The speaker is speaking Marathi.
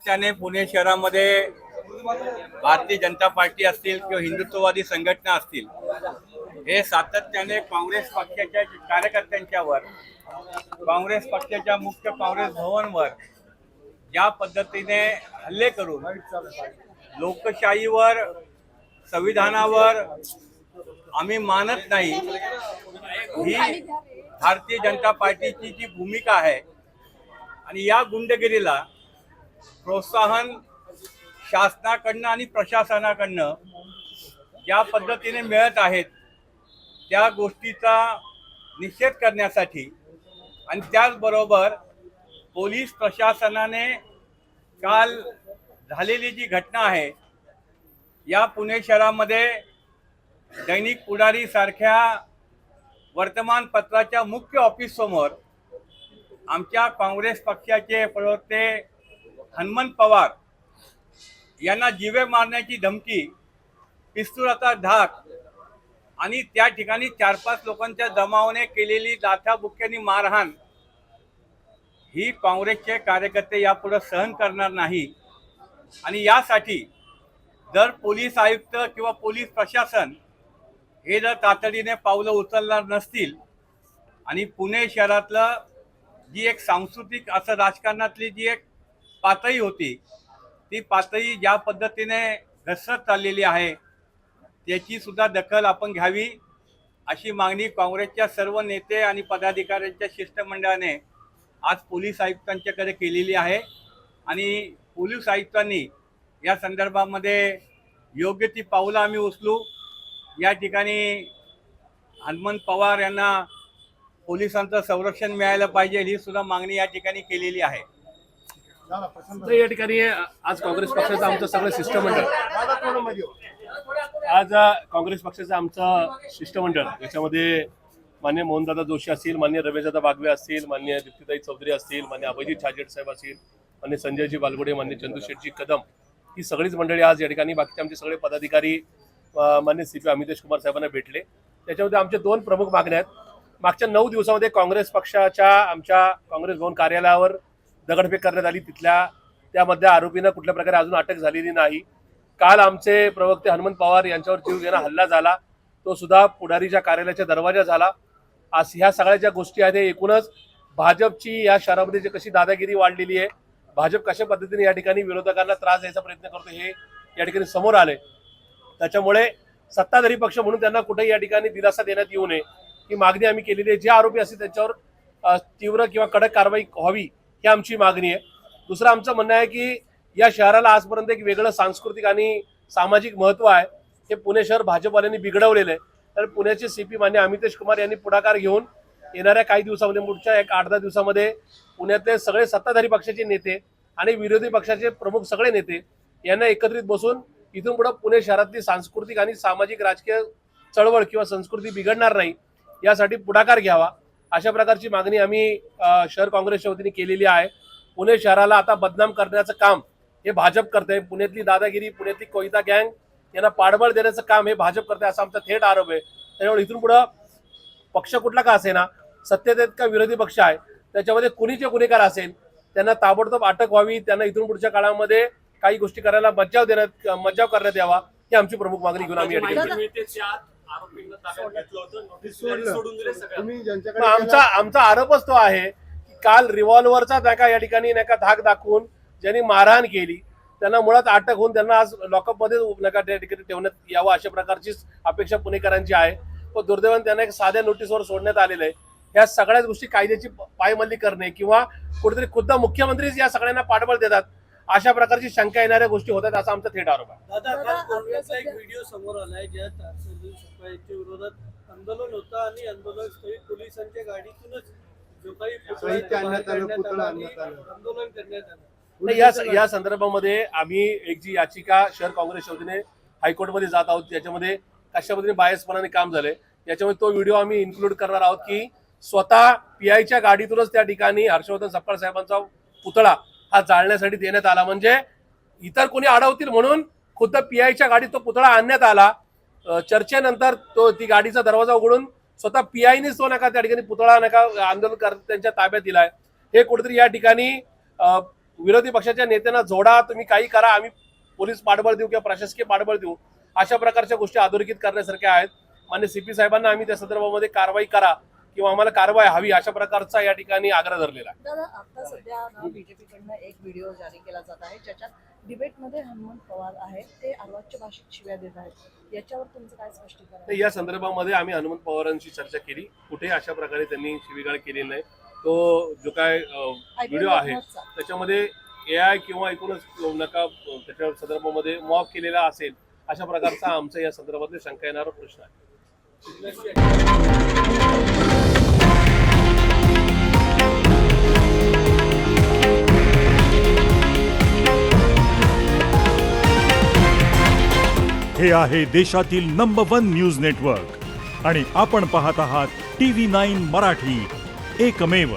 त्याने पुणे शहरामध्ये भारतीय जनता पार्टी असतील किंवा हिंदुत्ववादी संघटना असतील, हे सातत्याने काँग्रेस पक्षाच्या कार्यकर्त्यांच्यावर, काँग्रेस पक्षाच्या मुख्य काँग्रेस भवनवर ज्या पद्धतीने हल्ले करून लोकशाहीवर, संविधानावर आम्ही मानत नाही, ही भारतीय जनता पार्टीची जी भूमिका आहे आणि या गुंडगिरीला प्रोत्साहन शासनाकडनं आणि प्रशासनाकडनं ज्या पद्धतीने मिळत आहेत त्या गोष्टीचा निषेध करण्यासाठी आणि त्याचबरोबर पोलीस प्रशासनाने काल झालेली जी घटना आहे, या पुणे शहरामध्ये दैनिक पुढारी सारख्या वर्तमानपत्राच्या मुख्य ऑफिस समोर आमच्या काँग्रेस पक्षाचे प्रवक्ते हनुमंत पवार यांना जीवे मारण्याची धमकी, पिस्तुलाचा धाक आणि त्या ठिकाणी 4-5 लोकांच्या जमावाने केलेली लाथाबुक्क्यांनी मारहाण, ही काँग्रेसचे कार्यकर्ते यापुढे सहन करणार नाही। आणि यासाठी जर पोलीस आयुक्त किंवा पोलीस प्रशासन हे जर तातडीने पावलं उचलणार नसतील आणि पुणे शहरातलं जी एक सांस्कृतिक असं राजकारणातली जी एक पातळी होती, ती पातळी ज्या पद्धतीने घसरत चाललेली आहे त्याची सुद्धा दखल आपण घ्यावी, अशी मागणी काँग्रेसच्या सर्व नेते आणि पदाधिकाऱ्यांच्या शिष्टमंडळाने आज पोलीस आयुक्तांच्याकडे केलेली आहे। आणि पोलीस आयुक्तांनी या संदर्भामध्ये योग्य ती पावलं आम्ही उचलू। या ठिकाणी हनुमंत पवार यांना पोलिसांचं संरक्षण मिळालं पाहिजे, ही सुद्धा मागणी या ठिकाणी केलेली आहे। तर या ठिकाणी आज काँग्रेस पक्षाचं आमचं सगळं शिष्टमंडळ, आज काँग्रेस पक्षाचं आमचं शिष्टमंडळ याच्यामध्ये मान्य मोहनदादा जोशी असतील, मान्य रमेशदादा बागवे असतील, मान्य दीप्तीताई चौधरी असतील, मान्य अभयजी ठाजेड साहेब असतील, मान्य संजयजी बालगुडे, मान्य चंदूशेठजी कदम, ही सगळीच मंडळी आज या ठिकाणी, बाकीचे आमचे सगळे पदाधिकारी मान्य CP अमितेश कुमार साहेबांना भेटले। त्याच्यामध्ये आमचे 2 प्रमुख मागण्या आहेत। मागच्या 9 दिवसामध्ये काँग्रेस पक्षाच्या आमच्या काँग्रेस भवन कार्यालयावर दगडफेक करण्यात आली, त्यामध्ये आरोपींना कुठल्या प्रकारे अजून अटक झालेली नाही। काल आमचे प्रवक्ते हनुमंत पवार यांच्यावर जीवघेणा हल्ला झाला, तो सुद्धा पुढारीच्या कार्यालयाच्या दरवाजा झाला। आज ह्या सगळ्या ज्या गोष्टी आहेत, एकूणच भाजपची या शहरामध्ये जे कशी दादागिरी वाढलेली आहे, भाजप कशा पद्धतीने या ठिकाणी विरोधकांना त्रास द्यायचा प्रयत्न करतो, हे या ठिकाणी समोर आले। त्याच्यामुळे सत्ताधारी पक्ष म्हणून त्यांना कुठेही या ठिकाणी दिलासा देण्यात येऊ नये, ही मागणी आम्ही केलेली आहे। जे आरोपी असतील त्यांच्यावर तीव्र किंवा कडक कारवाई व्हावी, ही आमची मागणी आहे। दुसरं आमचं म्हणणं आहे की या शहराला आजपर्यंत एक वेगळं सांस्कृतिक आणि सामाजिक महत्त्व आहे, हे पुणे शहर भाजपवाल्यांनी बिघडवलेलं आहे। तर पुण्याचे CP मान्य अमितेश कुमार यांनी पुढाकार घेऊन येणाऱ्या काही दिवसामध्ये, पुढच्या 1-8-10 दिवसामध्ये पुण्यातले सगळे सत्ताधारी पक्षाचे नेते आणि विरोधी पक्षाचे प्रमुख सगळे नेते यांना एकत्रित बसून इथून पुढे पुणे शहरातली सांस्कृतिक आणि सामाजिक राजकीय चळवळ किंवा संस्कृती बिघडणार नाही, यासाठी पुढाकार घ्यावा, अशा प्रकारची मागणी आम्ही शहर काँग्रेसच्या वतीने केलेली आहे। पुणे शहराला आता बदनाम करण्याचं काम हे भाजप करते, पुण्यातली दादागिरी, पुण्यातली कोयता गँग यांना पाठबळ देण्याचं काम हे भाजप करते, असा आमचा थेट आरोप आहे। त्यामुळे इथून पुढे पक्ष कुठला का असेना, सत्तेत आहेत का विरोधी पक्ष आहे, त्याच्यामध्ये कुणीचे गुन्हेगार असेल त्यांना ताबडतोब अटक व्हावी, त्यांना इथून पुढच्या काळामध्ये काही गोष्टी करायला मज्जाव करण्यात यावा, ही आमची प्रमुख मागणी घेऊन आम्ही आमचा आरोपच तो आहे की काल रिव्हॉल्व्हरचा नाका या ठिकाणी नाका धाक दाखवून ज्यांनी मारहाण केली त्यांना मुळात अटक होऊन त्यांना आज लॉकअपमध्ये नका त्या ठिकाणी ठेवण्यात यावं, अशा प्रकारचीच अपेक्षा पुणेकरांची आहे। पण दुर्दैवाने त्यांना एक साध्या नोटीसवर सोडण्यात आलेलं आहे। ह्या सगळ्याच गोष्टी कायद्याची पायमल्ली करणे किंवा कुठेतरी खुद्द मुख्यमंत्रीच या सगळ्यांना पाठबळ देतात, अशा प्रकारची शंका येणाऱ्या गोष्टी होतात, असा आमचा थेट आरोप आहे। दादा, काँग्रेसचा एक व्हिडिओ समोर आलाय ज्यात अर्जुन सपकाळच्या विरोधात आंदोलन होतं आणि आंदोलनस्थळी पोलिसांच्या गाडीतूनच जो काही आंदोलन करण्यात आलं। या संदर्भामध्ये आम्ही एक जी याचिका शहर काँग्रेसच्या वतीने हायकोर्टमध्ये जात आहोत, त्याच्यामध्ये कशा पद्धतीने बायसपणाने काम झाले, याच्यामध्ये तो व्हिडिओ आम्ही इन्क्लूड करणार आहोत की स्वतः PIच्या गाडीतूनच त्या ठिकाणी हर्षवर्धन सपकाळ साहेबांचा पुतळा हा जाळण्यासाठी देण्यात आला, म्हणजे इतर कोणी अडवतील म्हणून खुद्द PIच्या गाडीत तो पुतळा आणण्यात आला। चर्चेनंतर ती गाडीचा दरवाजा उघडून स्वतः PIनेच तो नका त्या ठिकाणी पुतळा नका आंदोलनकर्त्यांच्या ताब्यात दिलाय। हे कुठेतरी या ठिकाणी विरोधी पक्षाच्या नेत्यांना जोडा, तुम्ही काही करा, आम्ही पोलीस पाठबळ देऊ किंवा प्रशासकीय पाठबळ देऊ, अशा प्रकारच्या गोष्टी अधोरेखित करण्यासारख्या आहेत. मान्य CP साहेबांना आम्ही त्या संदर्भामध्ये कारवाई करा किंवा आम्हाला कारवाई हवी अशा प्रकारचा या ठिकाणी आग्रह धरलेला आहे. दादा, आता सध्या बीजेपीकडनं एक व्हिडिओ जारी केला जात आहे ज्याच्यात डिबेटमध्ये हनुमंत पवार आहेत, ते अर्वाच्य भाषेत शिव्या देत आहेत. याच्यावर तुमचं काय स्पष्टीकरण आहे? या संदर्भामध्ये आम्ही हनुमंत पवारांशी चर्चा केली. कुठेही अशा प्रकारे त्यांनी शिवीगाळ केलेली नाही. तो जो काय व्हिडिओ आहे त्याच्यामध्ये AI किंवा एकूणच नका त्याच्या संदर्भामध्ये मॉक केलेला असेल अशा प्रकारचा आमचा या संदर्भातले शंका येणारा प्रश्न आहे. हे आहे देशातील नंबर 1 न्यूज नेटवर्क आणि आपण पाहत आहात TV9 मराठी, एकमेव.